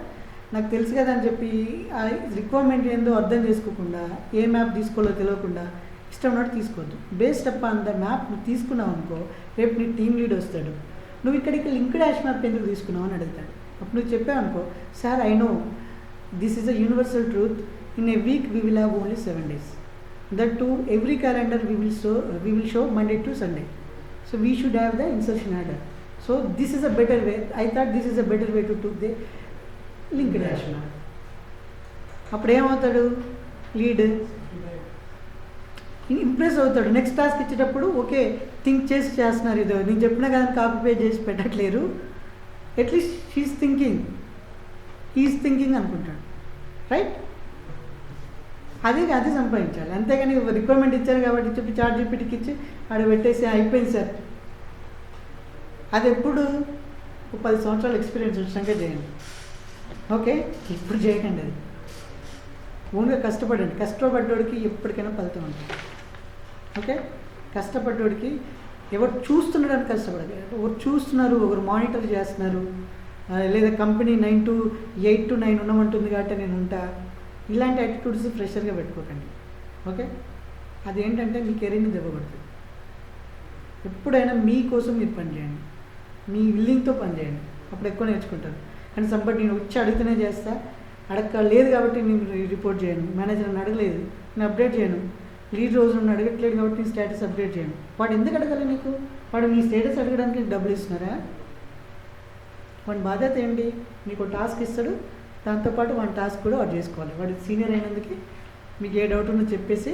A: నాకు తెలుసు కదా అని చెప్పి ఆ రిక్వైర్మెంట్ ఏందో అర్థం చేసుకోకుండా, ఏ మ్యాప్ తీసుకోవాలో తెలియకుండా ఇష్టం ఉన్నట్టు తీసుకోవద్దు. Based up on the map నువ్వు తీసుకున్నావు అనుకో, రేపు నీ టీమ్ లీడ్ వస్తాడు, నువ్వు ఇక్కడికి లింక్డ్ యాష్ మ్యాప్ ఎందుకు తీసుకున్నావు అని అడుగుతాడు. అప్పుడు నువ్వు చెప్పావు అనుకో, sir I know this is a universal truth, in a week we will have only 7 days, that to every calendar we will show Monday to Sunday, so we should have the insertion order. So this is a better way, I thought this is a better way to took the linked hash map. అప్పుడు ఏమవుతాడు? Lead impress అవుతాడు. Next task ఇచ్చేటప్పుడు okay think చేసి చేస్తున్నారు, ఇదో నేను చెప్పినా కదా కాపీ పేస్ట్ చేసి పెట్టట్లేరు, అట్లీస్ట్ షీఈస్ థింకింగ్ అనుకుంటాడు, రైట్? అది సంపాదించాలి, అంతేగాని రిక్వైర్మెంట్ ఇచ్చారు కాబట్టి చెప్పి ChatGPTకి ఇచ్చి ఆడ పెట్టేసి అయిపోయింది సార్. అది ఎప్పుడు 10 సంవత్సరాల ఎక్స్పీరియన్స్ వచ్చాక చేయండి, ఓకే? ఇప్పుడు చేయకండి అది. ఓన్గా కష్టపడండి. కష్టపడ్డోడికి ఎప్పటికైనా ఫలితం ఉంటుంది. ఓకే, కష్టపడ్డోడికి ఎవరు చూస్తున్నాడని కష్టపడాలి. ఒకరు చూస్తున్నారు, ఒకరు మానిటర్ చేస్తున్నారు, లేదా కంపెనీ 9 to 8 to 9 ఉండమంటుంది కాబట్టి నేను ఉంటా, ఇలాంటి యాటిట్యూడ్స్ ఫ్రెషర్గా పెట్టుకోకండి. ఓకే, అదేంటంటే మీ కెరీర్ని దెబ్బకొడుతుంది. ఎప్పుడైనా మీకోసం మీరు పనిచేయండి, మీ విల్లింగ్తో పనిచేయండి, అప్పుడు ఎక్కువ నేర్చుకుంటారు. కానీ సంబట్ నేను వచ్చి అడిగితేనే చేస్తా, లేదు కాబట్టి నేను రిపోర్ట్ చేయను, మేనేజర్ నన్ను అడగలేదు నేను అప్డేట్ చేయను, లీడ్ రోజు నన్ను అడగట్లేదు కాబట్టి నేను స్టేటస్ అప్డేట్ చేయను. వాడు ఎందుకు అడగాలి నీకు? వాడు నీ స్టేటస్ అడగడానికి డబ్బులు ఇస్తున్నారా? వాడి బాధ్యత ఏంటి? నీకు టాస్క్ ఇస్తాడు, దాంతోపాటు వాడి టాస్క్ కూడా వాడు చేసుకోవాలి. వాడు సీనియర్ అయినందుకు మీకు ఏ డౌట్ ఉందో చెప్పేసి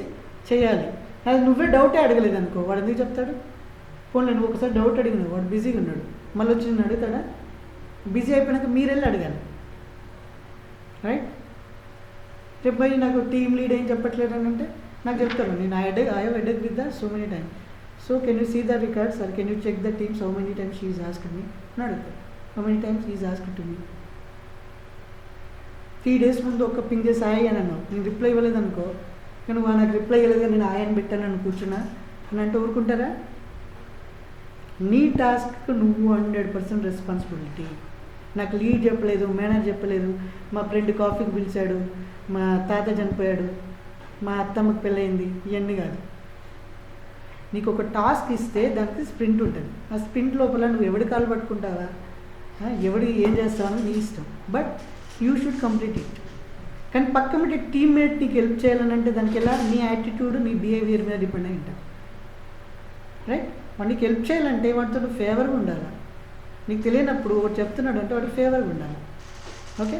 A: చేయాలి. అది నువ్వే డౌటే అడగలేదు అనుకో, వాడు ఎందుకు చెప్తాడు? పోనీ నేను ఒకసారి డౌట్ అడిగినావు, వాడు బిజీగా ఉన్నాడు, మళ్ళీ వచ్చి నేను అడుగుతాడా? బిజీ అయిపోయినాక మీరు వెళ్ళి అడగాలి, రైట్? రేపు పోయి నాకు టీమ్ లీడ్ ఏం చెప్పట్లేదు అని అంటే నాకు చెప్తాను, నేను I have headache with the so many times, so can you see the records or can you check the teams how many times she is asked me అని అడుగుతాను. How many times is asked to me. 3 days ముందు ఒక ping చేసి hi అని అన్నావు, నేను reply ఇవ్వలేదు అనుకో, నువ్వు నాకు రిప్లై ఇవ్వలేదు, నేను హాయ్ అని పెట్టాను అని కూర్చున్నా అని అంటే ఊరుకుంటారా? నీ టాస్క్ నువ్వు 100% రెస్పాన్సిబిలిటీ. నాకు లీడ్ చెప్పలేదు, మేనేజర్ చెప్పలేదు, మా ఫ్రెండ్ కాఫీకి పిలిచాడు, మా తాత చనిపోయాడు, మా అత్తమ్మకి పెళ్ళయింది, ఇవన్నీ కాదు. నీకు ఒక టాస్క్ ఇస్తే దానికి స్ప్రింట్ ఉంటుంది. ఆ స్ప్రింట్ లోపల నువ్వు ఎవడి కాలు పట్టుకుంటావా, ఎవడి ఏం చేస్తావని నీ ఇష్టం, but you should complete it. కానీ పక్క మీద టీమ్మేట్ నీకు హెల్ప్ చేయాలని అంటే దానికి ఎలా? నీ యాటిట్యూడ్, నీ బిహేవియర్ మీద డిపెండ్ అయి ఉంటావు, రైట్? వాడికి హెల్ప్ చేయాలంటే వాడితో నువ్వు ఫేవర్గా ఉండాలి. నీకు తెలియనప్పుడు వాడు చెప్తున్నాడు అంటే వాడికి ఫేవర్గా ఉండాలి. ఓకే,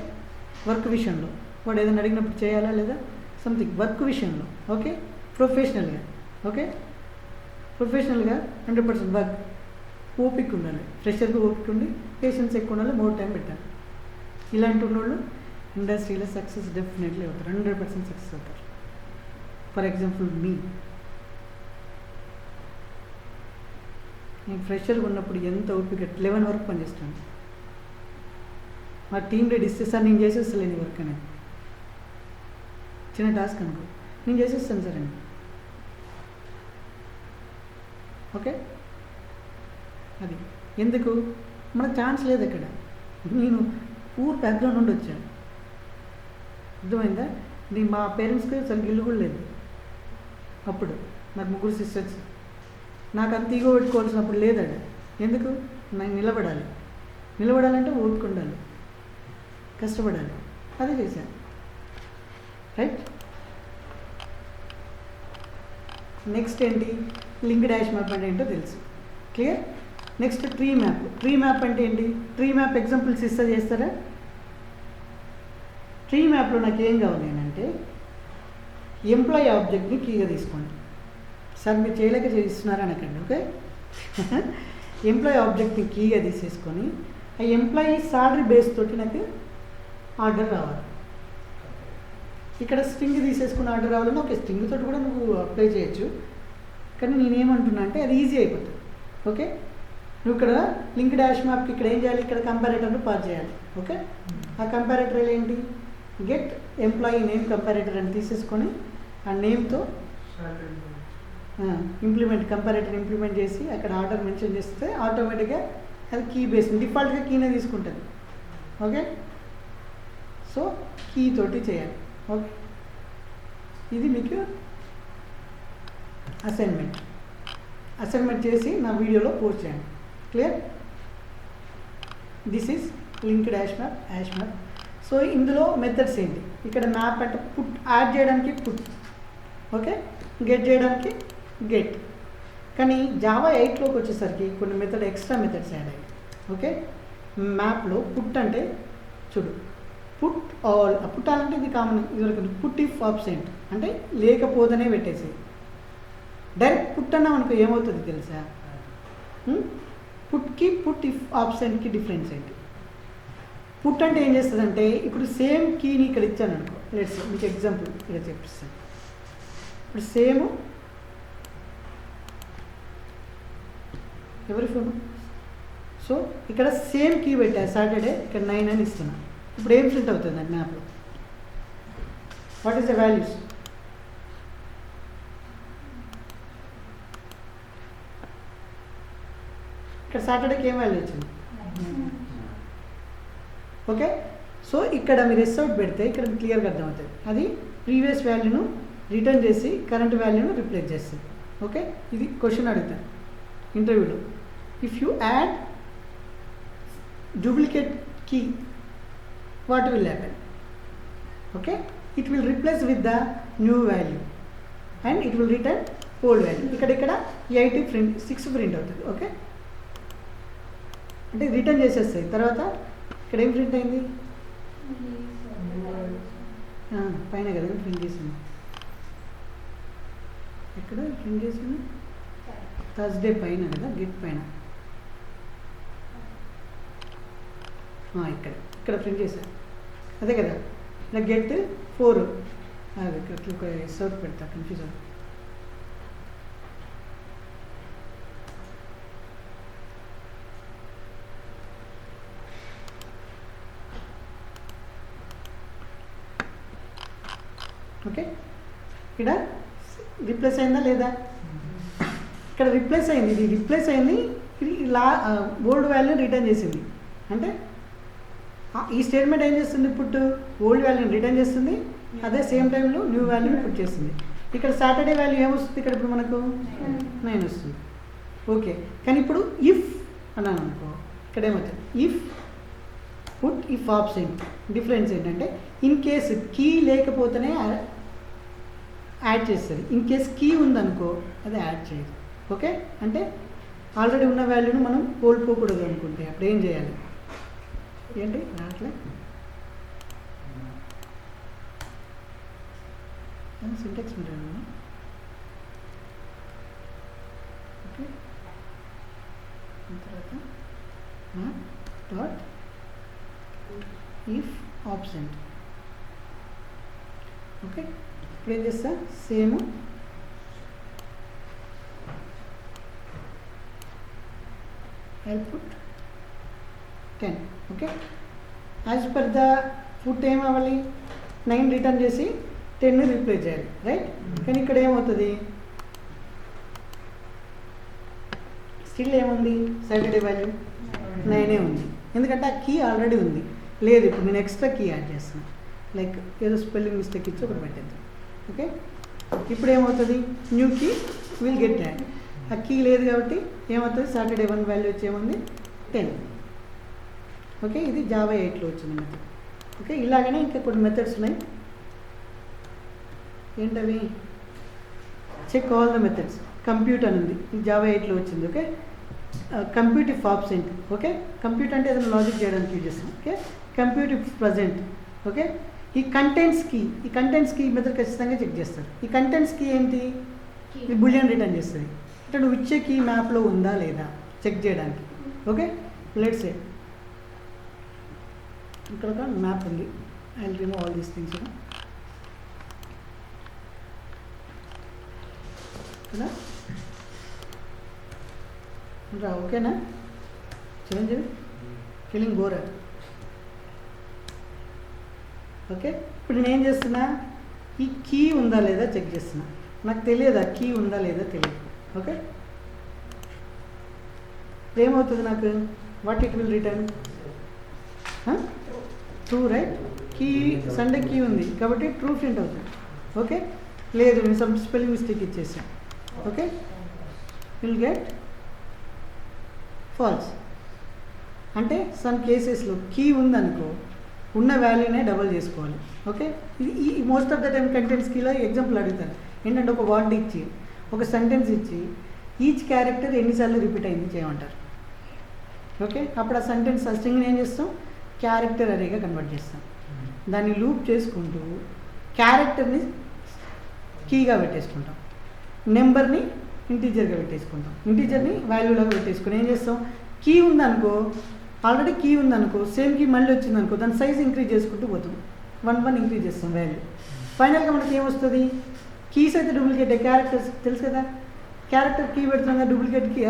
A: వర్క్ విషయంలో వాడు ఏదైనా అడిగినప్పుడు చేయాలా లేదా, సంథింగ్ వర్క్ విషయంలో. ఓకే, ప్రొఫెషనల్గా. ఓకే, ప్రొఫెషనల్గా 100% వర్క్. ఓపిక ఉండాలి, ఫ్రెషర్గా ఓపిక ఉండి పేషెన్స్ ఎక్కువ ఉండాలి, మోర్ టైం పెట్టాలి. ఇలాంటి వాళ్ళు ఇండస్ట్రీలో సక్సెస్ డెఫినెట్లీ అవుతారు, 100% సక్సెస్ అవుతారు. ఫర్ ఎగ్జాంపుల్ నేను ఫ్రెషర్గా ఉన్నప్పుడు ఎంత ఓపిక 11 వరకు పనిచేస్తాను. మా టీం లీడ్ ఇస్తే సార్ నేను చేసేస్తాను ఈ వర్క్ అనేది, చిన్న టాస్క్ అనుకో, నేను చేసేస్తాను సార్ అండి. ఓకే, అది ఎందుకు? మనకు ఛాన్స్ లేదు అక్కడ. నేను పూర్ బ్యాక్గ్రౌండ్ నుండి వచ్చాను, అర్థమైందా? మా పేరెంట్స్కి సరిగ్గా ఇల్లు కూడా లేదు అప్పుడు. నాకు 3 సిస్టర్స్. నాకు అంత ఈగో పెట్టుకోవాల్సినప్పుడు లేదండి. ఎందుకు? నాకు నిలబడాలంటే ఓపిక ఉండాలి, కష్టపడాలి. అదే చేశాను, రైట్? నెక్స్ట్ ఏంటి? లింక్ డాష్ మ్యాప్ అంటే ఏంటో తెలుసు, clear? Next tree map. Tree map అంటే ఏంటి? ట్రీ మ్యాప్ ఎగ్జాంపుల్స్ చేస్తారా? ట్రీ మ్యాప్లో నాకు ఏం కావాలి అంటే ఎంప్లాయీ ఆబ్జెక్ట్ని కీగా తీసుకోండి. సార్ మీరు చేయలేక చేయిస్తున్నారు అనకండి. ఓకే, ఎంప్లాయీ ఆబ్జెక్ట్ని కీగా తీసేసుకొని ఆ ఎంప్లాయీ సాలరీ బేస్ తోటి నాకు ఆర్డర్ రావాలి. ఇక్కడ స్ట్రింగ్ తీసేసుకుని ఆర్డర్ రావాలని ఓకే, స్ట్రింగ్ తోటి కూడా నువ్వు అప్లై చేయొచ్చు, కానీ నేనేమంటున్నా అంటే అది ఈజీ అయిపోతుంది. ఓకే, నువ్వు ఇక్కడ లింక్ డాష్ మ్యాప్కి ఇక్కడ ఏం చేయాలి? ఇక్కడ కంపారేటర్ను పాస్ చేయాలి. ఓకే, ఆ కంపారేటర్ ఏంటి? గెట్ ఎంప్లాయీ నేమ్ కంపారేటర్ అని తీసేసుకొని ఆ నేమ్తో కంపారేటర్ ఇంప్లిమెంట్ చేసి అక్కడ ఆర్డర్ మెన్షన్ చేస్తే ఆటోమేటిక్గా అది కీ బేస్ డిఫాల్ట్గా కీనే తీసుకుంటుంది. ఓకే, సో కీ తోటి చేయాలి. ఓకే, ఇది మీకు అసైన్మెంట్ చేసి నా వీడియోలో పోస్ట్ చేయండి. Clear? This is link dash map. So ఇందులో మెథడ్స్ ఏంటి? ఇక్కడ మ్యాప్ అంటే పుట్ యాడ్ చేయడానికి పుట్, ఓకే, గెట్ చేయడానికి గెట్. కానీ జావా 8లోకి వచ్చేసరికి కొన్ని ఎక్స్ట్రా మెథడ్స్ యాడ్ అయ్యాయి. ఓకే, మ్యాప్లో పుట్ అంటే చూడు, పుట్ ఆల్. పుట్ ఆల్ అంటే ఇది కామన్, ఇది పుట్ ఇఫ్ ఆబ్సెంట్ అంటే లేకపోతేనే పెట్టేసి. డైరెక్ట్ పుట్ అన్నాం అనుకో ఏమవుతుంది తెలుసా? పుట్కి పుట్ ఇఫ్ ఆబ్సెంట్కి డిఫరెన్స్ ఏంటి? పుట్ అంటే ఏం చేస్తుందంటే ఇప్పుడు సేమ్ కీని ఇక్కడ ఇచ్చాను అనుకో, లెట్స్ మీకు ఎగ్జాంపుల్ ఇక్కడ చెప్పిస్తాను. ఇప్పుడు సేమ్ ఎవరి ఫోన్, సో ఇక్కడ సేమ్ కీ పెట్టా సాటర్డే, ఇక్కడ 9 అని ఇస్తున్నా. ఇప్పుడు ఏం ప్రింట్ అవుతుంది అండి మ్యాప్లో? What is the values? ఇక్కడ సాటర్డేకి ఏం వాల్యూ వచ్చింది? ఓకే, సో ఇక్కడ మీరు ఎస్ అవుట్ పెడితే ఇక్కడ క్లియర్గా అర్థమవుతుంది. అది ప్రీవియస్ వాల్యూను రిటర్న్ చేసి కరెంట్ వాల్యూను రిప్లేస్ చేస్తుంది. ఓకే, ఇది క్వశ్చన్ అడుగుతాను ఇంటర్వ్యూలో. If you add duplicate key what will happen? Okay, it will replace with the new value and it will return old value. ఇక్కడ 8 ప్రింట్ 6 ప్రింట్ అవుతుంది. ఓకే, అంటే రిటర్న్ చేసేస్తాయి. తర్వాత ఇక్కడ ఏం ప్రింట్ అయింది? పైన కదా ప్రింట్ చేసింది. ఎక్కడ ప్రింట్ చేసింది? థర్స్డే పైన కదా, గెట్ పైన. ఇక్కడ ప్రింట్ చేశాను అదే కదా. ఇలా గెట్ 4 ఇక్కడ ఎస్అవుట్ పెడతా, కన్ఫ్యూజ్ అవుతుంది. ఓకే, ఇక్కడ రీప్లేస్ అయిందా లేదా? ఇక్కడ రీప్లేస్ అయింది, ఇది రీప్లేస్ అయింది, ఇది ఓల్డ్ వాల్యూ రిటర్న్ చేసింది. అంటే ఈ స్టేట్మెంట్ ఏం చేస్తుంది? పుట్ ఓల్డ్ వాల్యూని రిటర్న్ చేస్తుంది, అదే సేమ్ టైంలో న్యూ వాల్యూని పుట్ చేస్తుంది. ఇక్కడ సాటర్డే వాల్యూ ఏమొస్తుంది? ఇక్కడ ఇప్పుడు మనకు 9 వస్తుంది. ఓకే, కానీ ఇప్పుడు ఇఫ్ అన్నాను అనుకో, ఇక్కడ ఏమవుతుంది? If put if option. Difference ఏంటంటే ఇన్ కేస్ కీ లేకపోతేనే యాడ్ చేస్తుంది, ఇన్ కేస్ కీ ఉందనుకో అది యాడ్ చేయదు. ఓకే, అంటే ఆల్రెడీ ఉన్న వాల్యూను మనం కోల్పోకూడదు అనుకుంటే అప్పుడు ఏం చేయాలి? ఏంటి అట్లా సింటాక్స్ ఉంటాను. ఓకే, తర్వాత డాట్ ఇఫ్ ఆబ్సెంట్. ఓకే, ఇప్పుడు ఏం చేస్తా? Same I'll put 10. Okay, as per the foot ఏం అవ్వాలి? 9 రిటర్న్ చేసి 10 రీప్లేస్ చేయాలి, రైట్? కానీ ఇక్కడ ఏమవుతుంది? స్టిల్ ఏముంది? సాటర్డే వాల్యూ 9 ఉంది, ఎందుకంటే ఆ కీ ఆల్రెడీ ఉంది. లేదు, ఇప్పుడు నేను ఎక్స్ట్రా కీ యాడ్ చేస్తున్నాను, లైక్ ఏదో స్పెల్లింగ్ మిస్టేక్ ఇచ్చి ఒకటి పెట్టేద్దాం. ఓకే, ఇప్పుడు ఏమవుతుంది? New key will get add. ఆ కీ లేదు కాబట్టి ఏమవుతుంది? సాటర్డే 1 వాల్యూ వచ్చి ఏముంది? 10. ఓకే, ఇది జావా 8లో వచ్చిన మెథడ్. ఓకే, ఇలాగనే ఇంకా కొన్ని మెథడ్స్ ఉన్నాయి. ఏంటవి? Check all the methods. Compute అని ఉంది, ఇది జావా 8లో వచ్చింది. Okay, compute if absent. Okay, compute అంటే ఏదైనా లాజిక్ చేయడానికి యూజ్ చేస్తాం. Okay, compute if present. Okay, ఈ కంటెంట్స్ కీ మెథడ్ ఖచ్చితంగా చెక్ చేస్తారు. ఈ కంటెంట్స్ కీ ఏంటి? ఈ బులియన్ రిటర్న్ చేస్తుంది. అంటే నువ్వు ఇచ్చే కీ మ్యాప్లో ఉందా లేదా చెక్ చేయడానికి. ఓకే, లెట్స్ సే ఇక్కడ ఒక మ్యాప్ ఉంది. I will remove all these things. కదా రా, ఓకేనా చిరంజీవి? Feeling bore? ఓకే, ఇప్పుడు నేనేం చేస్తున్నా? ఈ కీ ఉందా లేదా చెక్ చేస్తున్నా. నాకు తెలియదు ఆ కీ ఉందా లేదా తెలియదు. ఓకే, ఏమవుతుంది నాకు? What it will return? True, right? Key Sunday key ఉంది కాబట్టి ట్రూ ప్రింట్ అవుతుంది. ఓకే, లేదు నేను సమ్ స్పెల్లింగ్ మిస్టేక్ ఇచ్చేసాను. Okay, will get false. అంటే సమ్ కేసెస్లో కీ ఉందనుకో ఉన్న వాల్యూనే డబల్ చేసుకోవాలి. ఓకే, ఈ most of the time contains కీలో ఎగ్జాంపుల్ అడుగుతారు. ఏంటంటే ఒక వర్డ్ ఇచ్చి ఒక సెంటెన్స్ ఇచ్చి ఈచ్ క్యారెక్టర్ ఎన్నిసార్లు రిపీట్ అయింది చేయమంటారు. ఓకే, అప్పుడు ఆ సెంటెన్స్ ఆ స్ట్రింగ్ని ఏం చేస్తాం? క్యారెక్టర్ అరేగా కన్వర్ట్ చేస్తాం. దాన్ని లూప్ చేసుకుంటూ క్యారెక్టర్ని కీగా పెట్టేసుకుంటాం, నెంబర్ని ఇంటీజర్గా పెట్టేసుకుంటాం, ఇంటీజర్ని వాల్యూలాగా పెట్టేసుకుని ఏం చేస్తాం? కీ ఉందనుకో, ఆల్రెడీ కీ ఉందనుకో, సేమ్ కీ మళ్ళీ వచ్చిందనుకో దాని సైజ్ ఇంక్రీజ్ చేసుకుంటూ పోతాం, 1 ఇంక్రీజ్ చేస్తాం వాల్యూ. ఫైనల్గా మనకి ఏమొస్తుంది? కీస్ అయితే డూప్లికేట్, క్యారెక్టర్స్ తెలుసు కదా, క్యారెక్టర్ కీ పెడుతున్నాం కదా, డూప్లికేట్ కీ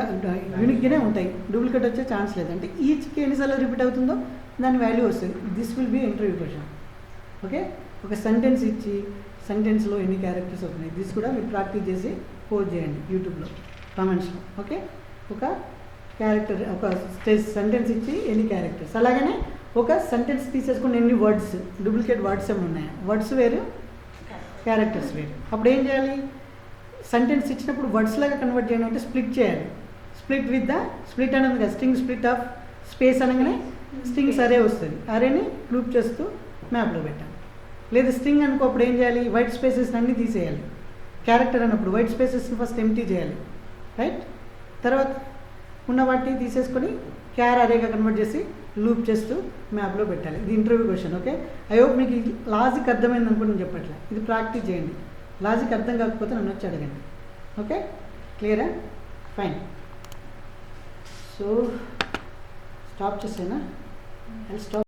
A: యూనిక్గానే ఉంటాయి, డూప్లికేట్ వచ్చే ఛాన్స్ లేదు. అంటే ఈచ్ కీ ఎన్నిసార్లు రిపీట్ అవుతుందో దాని వాల్యూ వస్తుంది. This will be interview question. Okay, ఒక సెంటెన్స్ ఇచ్చి సెంటెన్స్లో ఎన్ని క్యారెక్టర్స్ అవుతున్నాయి, దిస్ కూడా మీరు ప్రాక్టీస్ చేసి పోస్ట్ చేయండి యూట్యూబ్లో కామెంట్స్లో. ఓకే, ఒక క్యారెక్టర్ ఒక సెంటెన్స్ ఇచ్చి ఎన్ని క్యారెక్టర్స్, అలాగనే ఒక సెంటెన్స్ తీసేసుకుని ఎన్ని వర్డ్స్, డూప్లికేట్ వర్డ్స్ ఏమైనా ఉన్నాయా, వర్డ్స్ వేరు క్యారెక్టర్స్ వేరు. అప్పుడు ఏం చేయాలి, సెంటెన్స్ ఇచ్చినప్పుడు వర్డ్స్ లాగా కన్వర్ట్ చేయడం అంటే స్ప్లిట్ చేయాలి. స్ప్లిట్ విత్ ద స్ప్లిట్ అనేది కదా, స్ట్రింగ్ స్ప్లిట్ ఆఫ్ స్పేస్ అనగానే స్ట్రింగ్స్ అరే వస్తుంది, అరేని గ్రూప్ చేస్తూ మ్యాప్లో పెట్టాలి. లేదా స్ట్రింగ్ అనుకో, అప్పుడు ఏం చేయాలి, వైట్ స్పేసెస్ అన్నీ తీసేయాలి. క్యారెక్టర్ అన్నప్పుడు వైట్ స్పేసెస్ని ఫస్ట్ ఎంటీ చేయాలి, రైట్. తర్వాత ఉన్న వాటిని తీసేసుకొని క్యార్ అరేగా కన్వర్ట్ చేసి లూప్ చేస్తూ మ్యాప్లో పెట్టాలి. ఇది interview question. Okay, I hope మీకు ఈ లాజిక్ అర్థమైంది అనుకో, నేను చెప్పట్లే, ఇది ప్రాక్టీస్ చేయండి. లాజిక్ అర్థం కాకపోతే నన్ను వచ్చి అడగండి. ఓకే, క్లియరా? ఫైన్. సో స్టాప్ చేసేనా? And stop.